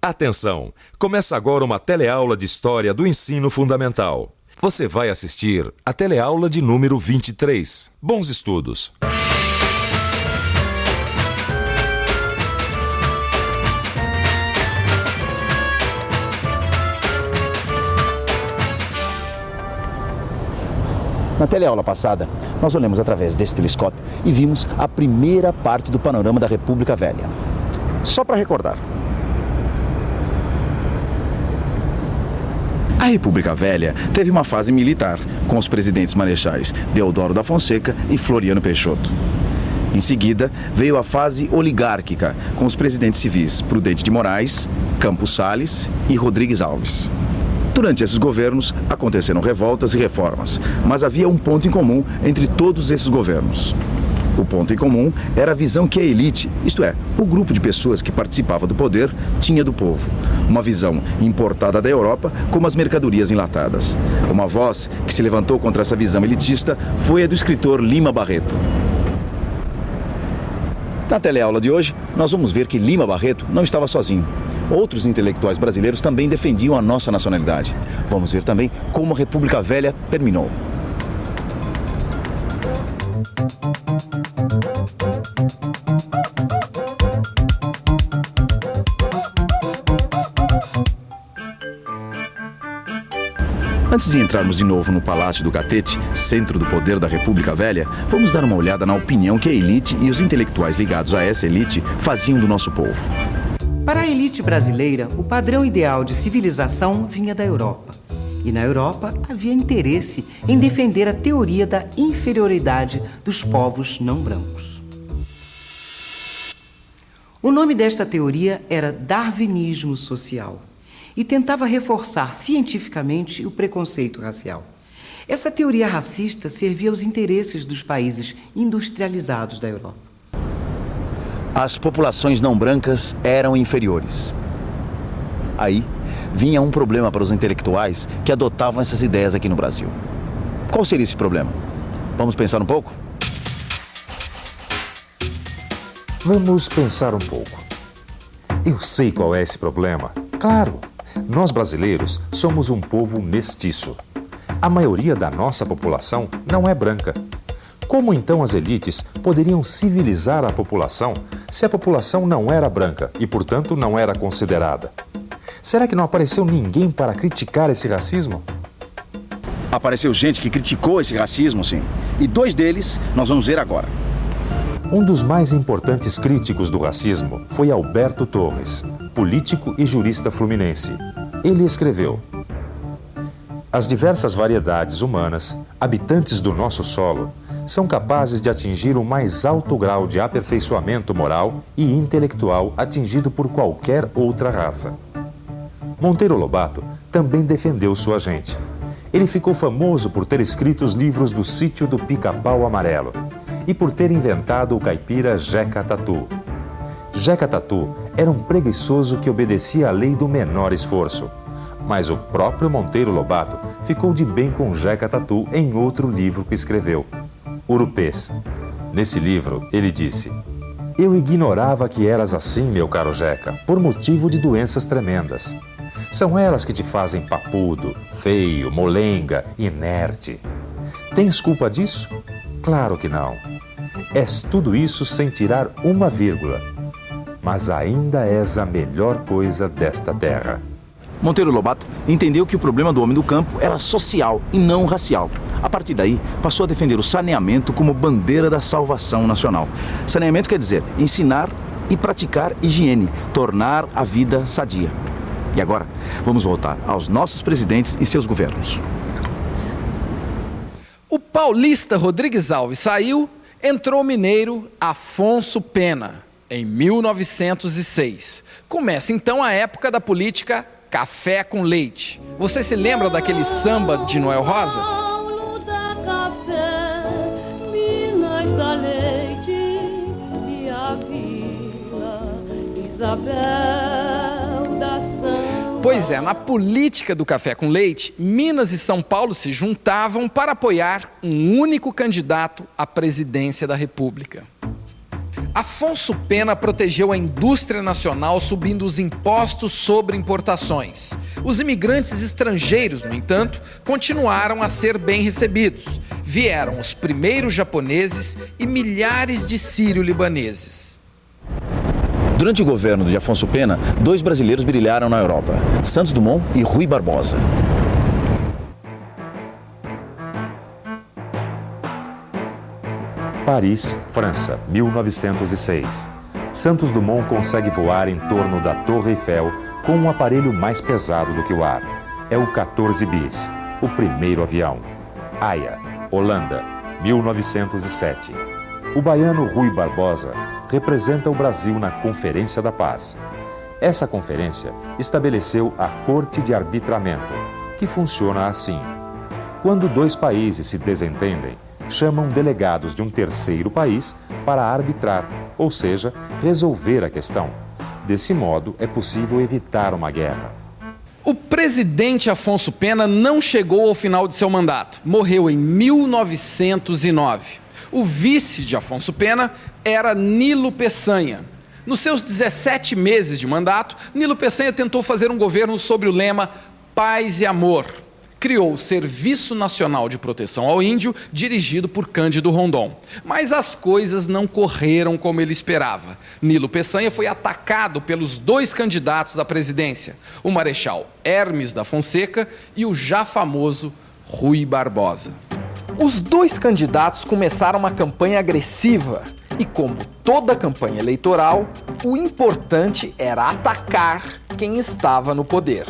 Atenção! Começa agora uma teleaula de História do Ensino Fundamental. Você vai assistir a teleaula de número 23. Bons estudos! Na teleaula passada, nós olhamos através desse telescópio e vimos a primeira parte do panorama da República Velha. Só para recordar. A República Velha teve uma fase militar, com os presidentes marechais Deodoro da Fonseca e Floriano Peixoto. Em seguida, veio a fase oligárquica, com os presidentes civis Prudente de Moraes, Campos Salles e Rodrigues Alves. Durante esses governos, aconteceram revoltas e reformas, mas havia um ponto em comum entre todos esses governos. O ponto em comum era a visão que a elite, isto é, o grupo de pessoas que participava do poder, tinha do povo. Uma visão importada da Europa, como as mercadorias enlatadas. Uma voz que se levantou contra essa visão elitista foi a do escritor Lima Barreto. Na teleaula de hoje, nós vamos ver que Lima Barreto não estava sozinho. Outros intelectuais brasileiros também defendiam a nossa nacionalidade. Vamos ver também como a República Velha terminou. Antes de entrarmos de novo no Palácio do Catete, centro do poder da República Velha, vamos dar uma olhada na opinião que a elite e os intelectuais ligados a essa elite faziam do nosso povo. Para a elite brasileira, o padrão ideal de civilização vinha da Europa. E na Europa havia interesse em defender a teoria da inferioridade dos povos não brancos. O nome desta teoria era darwinismo social e tentava reforçar cientificamente o preconceito racial. Essa teoria racista servia aos interesses dos países industrializados da Europa. As populações não brancas eram inferiores. Aí vinha um problema para os intelectuais que adotavam essas ideias aqui no Brasil. Qual seria esse problema? Vamos pensar um pouco? Vamos pensar um pouco. Eu sei qual é esse problema. Claro, nós brasileiros somos um povo mestiço. A maioria da nossa população não é branca. Como então as elites poderiam civilizar a população se a população não era branca e, portanto, não era considerada? Será que não apareceu ninguém para criticar esse racismo? Apareceu gente que criticou esse racismo, sim. E dois deles nós vamos ver agora. Um dos mais importantes críticos do racismo foi Alberto Torres, político e jurista fluminense. Ele escreveu: as diversas variedades humanas, habitantes do nosso solo, são capazes de atingir o mais alto grau de aperfeiçoamento moral e intelectual atingido por qualquer outra raça. Monteiro Lobato também defendeu sua gente. Ele ficou famoso por ter escrito os livros do Sítio do Pica-Pau Amarelo e por ter inventado o caipira Jeca Tatu. Jeca Tatu era um preguiçoso que obedecia à lei do menor esforço. Mas o próprio Monteiro Lobato ficou de bem com Jeca Tatu em outro livro que escreveu, Urupês. Nesse livro, ele disse: eu ignorava que eras assim, meu caro Jeca, por motivo de doenças tremendas. São elas que te fazem papudo, feio, molenga, inerte. Tens culpa disso? Claro que não. És tudo isso sem tirar uma vírgula. Mas ainda és a melhor coisa desta terra. Monteiro Lobato entendeu que o problema do homem do campo era social e não racial. A partir daí, passou a defender o saneamento como bandeira da salvação nacional. Saneamento quer dizer ensinar e praticar higiene, tornar a vida sadia. E agora, vamos voltar aos nossos presidentes e seus governos. O paulista Rodrigues Alves saiu, entrou o mineiro Afonso Pena, em 1906. Começa então a época da política Café com Leite. Você se lembra daquele samba de Noel Rosa? Paulo dá café, Minas dá leite, e a Vila Isabel dá samba. Pois é, na política do Café com Leite, Minas e São Paulo se juntavam para apoiar um único candidato à presidência da República. Afonso Pena protegeu a indústria nacional subindo os impostos sobre importações. Os imigrantes estrangeiros, no entanto, continuaram a ser bem recebidos. Vieram os primeiros japoneses e milhares de sírio-libaneses. Durante o governo de Afonso Pena, 2 brasileiros brilharam na Europa: Santos Dumont e Rui Barbosa. Paris, França, 1906. Santos Dumont consegue voar em torno da Torre Eiffel com um aparelho mais pesado do que o ar. É o 14 bis, o primeiro avião. Haia, Holanda, 1907. O baiano Rui Barbosa representa o Brasil na Conferência da Paz. Essa conferência estabeleceu a Corte de Arbitramento, que funciona assim. Quando 2 países se desentendem, chamam delegados de um terceiro país para arbitrar, ou seja, resolver a questão. Desse modo, é possível evitar uma guerra. O presidente Afonso Pena não chegou ao final de seu mandato. Morreu em 1909. O vice de Afonso Pena era Nilo Peçanha. Nos seus 17 meses de mandato, Nilo Peçanha tentou fazer um governo sobre o lema Paz e Amor. Criou o Serviço Nacional de Proteção ao Índio, dirigido por Cândido Rondon. Mas as coisas não correram como ele esperava. Nilo Peçanha foi atacado pelos 2 candidatos à presidência, o marechal Hermes da Fonseca e o já famoso Rui Barbosa. Os 2 candidatos começaram uma campanha agressiva e, como toda campanha eleitoral, o importante era atacar quem estava no poder.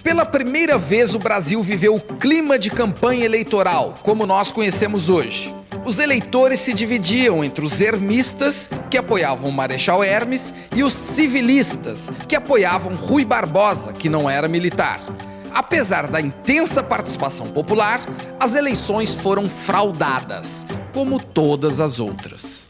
Pela primeira vez, o Brasil viveu o clima de campanha eleitoral, como nós conhecemos hoje. Os eleitores se dividiam entre os hermistas, que apoiavam o Marechal Hermes, e os civilistas, que apoiavam Rui Barbosa, que não era militar. Apesar da intensa participação popular, as eleições foram fraudadas, como todas as outras.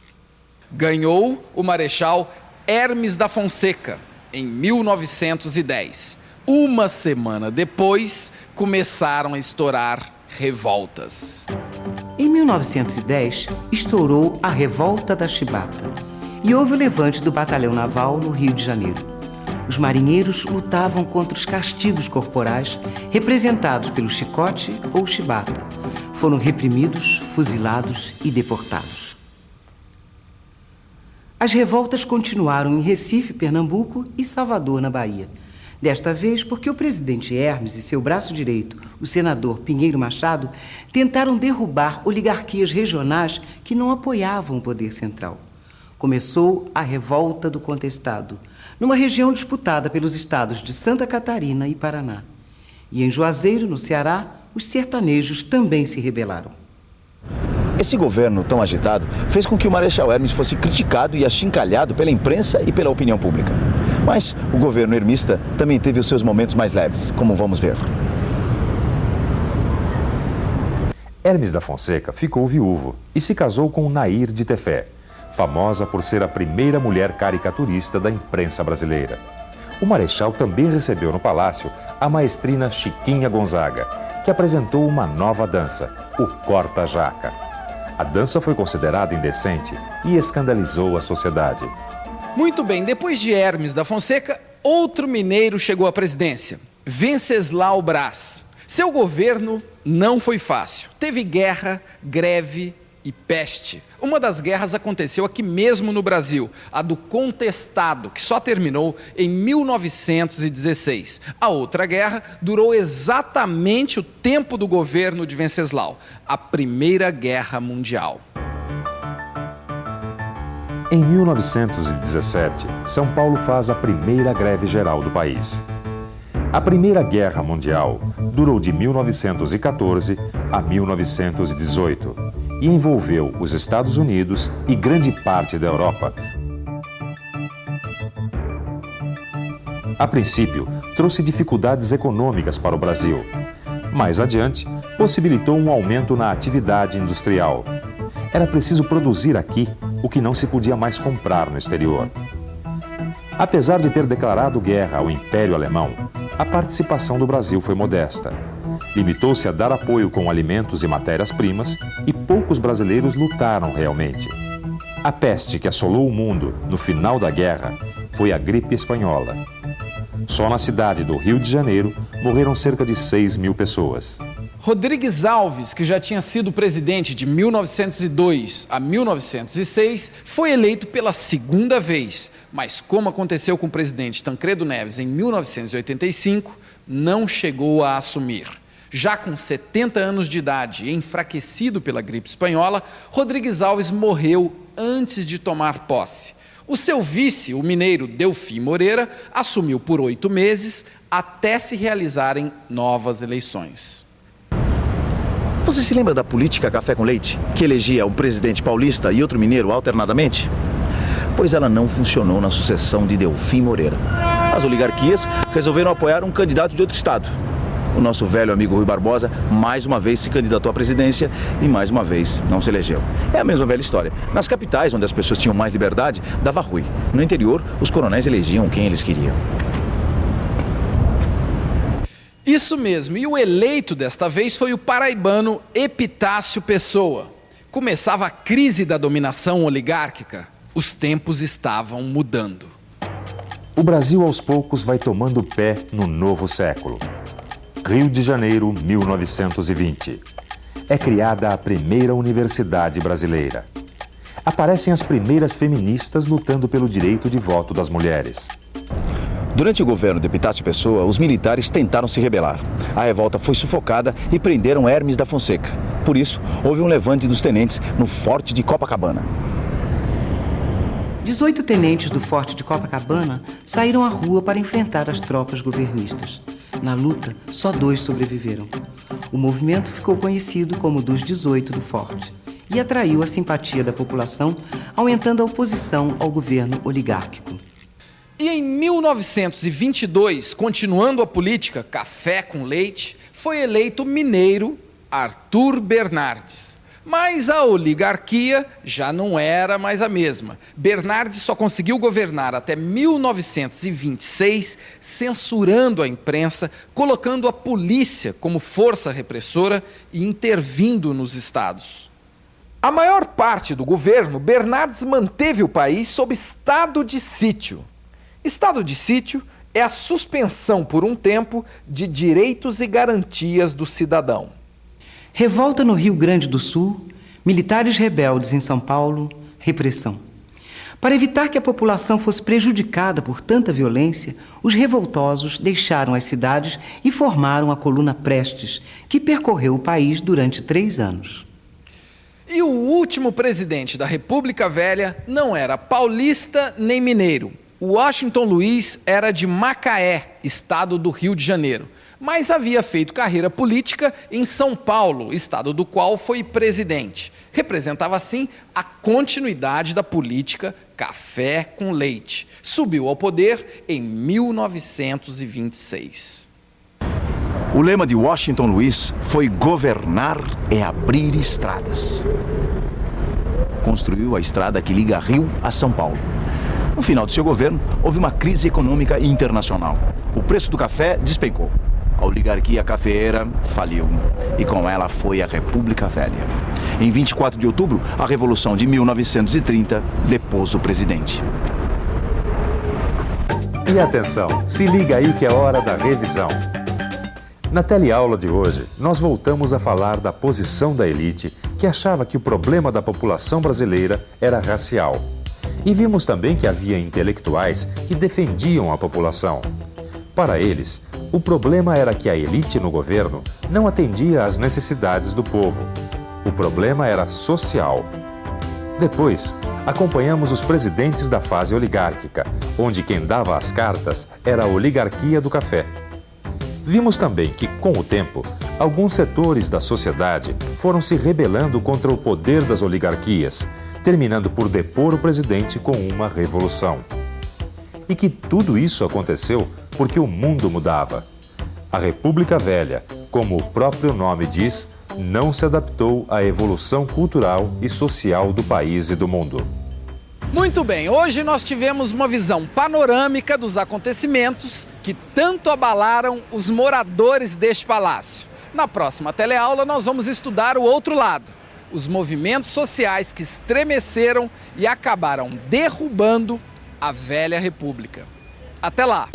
Ganhou o Marechal Hermes da Fonseca, em 1910. Uma semana depois, começaram a estourar revoltas. Em 1910, estourou a Revolta da Chibata e houve o levante do Batalhão Naval no Rio de Janeiro. Os marinheiros lutavam contra os castigos corporais representados pelo chicote ou chibata. Foram reprimidos, fuzilados e deportados. As revoltas continuaram em Recife, Pernambuco e Salvador, na Bahia. Desta vez, porque o presidente Hermes e seu braço direito, o senador Pinheiro Machado, tentaram derrubar oligarquias regionais que não apoiavam o poder central. Começou a Revolta do Contestado, numa região disputada pelos estados de Santa Catarina e Paraná. E em Juazeiro, no Ceará, os sertanejos também se rebelaram. Esse governo tão agitado fez com que o Marechal Hermes fosse criticado e achincalhado pela imprensa e pela opinião pública. Mas o governo hermista também teve os seus momentos mais leves, como vamos ver. Hermes da Fonseca ficou viúvo e se casou com Nair de Tefé, famosa por ser a primeira mulher caricaturista da imprensa brasileira. O Marechal também recebeu no palácio a maestrina Chiquinha Gonzaga, que apresentou uma nova dança, o corta-jaca. A dança foi considerada indecente e escandalizou a sociedade. Muito bem, depois de Hermes da Fonseca, outro mineiro chegou à presidência, Venceslau Braz. Seu governo não foi fácil. Teve guerra, greve e peste. Uma das guerras aconteceu aqui mesmo no Brasil, a do Contestado, que só terminou em 1916. A outra guerra durou exatamente o tempo do governo de Venceslau, a Primeira Guerra Mundial. Em 1917, São Paulo faz a primeira greve geral do país. A Primeira Guerra Mundial durou de 1914 a 1918 e envolveu os Estados Unidos e grande parte da Europa. A princípio, trouxe dificuldades econômicas para o Brasil. Mais adiante, possibilitou um aumento na atividade industrial. Era preciso produzir aqui o que não se podia mais comprar no exterior. Apesar de ter declarado guerra ao Império Alemão, a participação do Brasil foi modesta. Limitou-se a dar apoio com alimentos e matérias-primas e poucos brasileiros lutaram realmente. A peste que assolou o mundo no final da guerra foi a gripe espanhola. Só na cidade do Rio de Janeiro morreram cerca de 6.000 pessoas. Rodrigues Alves, que já tinha sido presidente de 1902 a 1906, foi eleito pela segunda vez. Mas, como aconteceu com o presidente Tancredo Neves em 1985, não chegou a assumir. Já com 70 anos de idade e enfraquecido pela gripe espanhola, Rodrigues Alves morreu antes de tomar posse. O seu vice, o mineiro Delfim Moreira, assumiu por 8 meses até se realizarem novas eleições. Você se lembra da política café com leite, que elegia um presidente paulista e outro mineiro alternadamente? Pois ela não funcionou na sucessão de Delfim Moreira. As oligarquias resolveram apoiar um candidato de outro estado. O nosso velho amigo Rui Barbosa mais uma vez se candidatou à presidência e mais uma vez não se elegeu. É a mesma velha história. Nas capitais, onde as pessoas tinham mais liberdade, dava Rui. No interior, os coronéis elegiam quem eles queriam. Isso mesmo, e o eleito desta vez foi o paraibano Epitácio Pessoa. Começava a crise da dominação oligárquica. Os tempos estavam mudando. O Brasil aos poucos vai tomando pé no novo século. Rio de Janeiro, 1920. É criada a primeira universidade brasileira. Aparecem as primeiras feministas lutando pelo direito de voto das mulheres. Durante o governo de Epitácio Pessoa, os militares tentaram se rebelar. A revolta foi sufocada e prenderam Hermes da Fonseca. Por isso, houve um levante dos tenentes no Forte de Copacabana. 18 tenentes do Forte de Copacabana saíram à rua para enfrentar as tropas governistas. Na luta, só 2 sobreviveram. O movimento ficou conhecido como dos 18 do Forte e atraiu a simpatia da população, aumentando a oposição ao governo oligárquico. E em 1922, continuando a política café com leite, foi eleito o mineiro Arthur Bernardes. Mas a oligarquia já não era mais a mesma. Bernardes só conseguiu governar até 1926, censurando a imprensa, colocando a polícia como força repressora e intervindo nos estados. A maior parte do governo, Bernardes manteve o país sob estado de sítio. Estado de sítio é a suspensão por um tempo de direitos e garantias do cidadão. Revolta no Rio Grande do Sul, militares rebeldes em São Paulo, repressão. Para evitar que a população fosse prejudicada por tanta violência, os revoltosos deixaram as cidades e formaram a Coluna Prestes, que percorreu o país durante 3 anos. E o último presidente da República Velha não era paulista nem mineiro. Washington Luiz era de Macaé, estado do Rio de Janeiro, mas havia feito carreira política em São Paulo, estado do qual foi presidente. Representava, assim, a continuidade da política café com leite. Subiu ao poder em 1926. O lema de Washington Luiz foi governar é abrir estradas. Construiu a estrada que liga Rio a São Paulo. No final de seu governo, houve uma crise econômica internacional. O preço do café despencou. A oligarquia cafeeira faliu. E com ela foi a República Velha. Em 24 de outubro, a Revolução de 1930 depôs o presidente. E atenção, se liga aí que é hora da revisão. Na teleaula de hoje, nós voltamos a falar da posição da elite que achava que o problema da população brasileira era racial. E vimos também que havia intelectuais que defendiam a população. Para eles, o problema era que a elite no governo não atendia às necessidades do povo. O problema era social. Depois, acompanhamos os presidentes da fase oligárquica, onde quem dava as cartas era a oligarquia do café. Vimos também que, com o tempo, alguns setores da sociedade foram se rebelando contra o poder das oligarquias, terminando por depor o presidente com uma revolução. E que tudo isso aconteceu porque o mundo mudava. A República Velha, como o próprio nome diz, não se adaptou à evolução cultural e social do país e do mundo. Muito bem, hoje nós tivemos uma visão panorâmica dos acontecimentos que tanto abalaram os moradores deste palácio. Na próxima teleaula nós vamos estudar o outro lado, os movimentos sociais que estremeceram e acabaram derrubando a velha república. Até lá!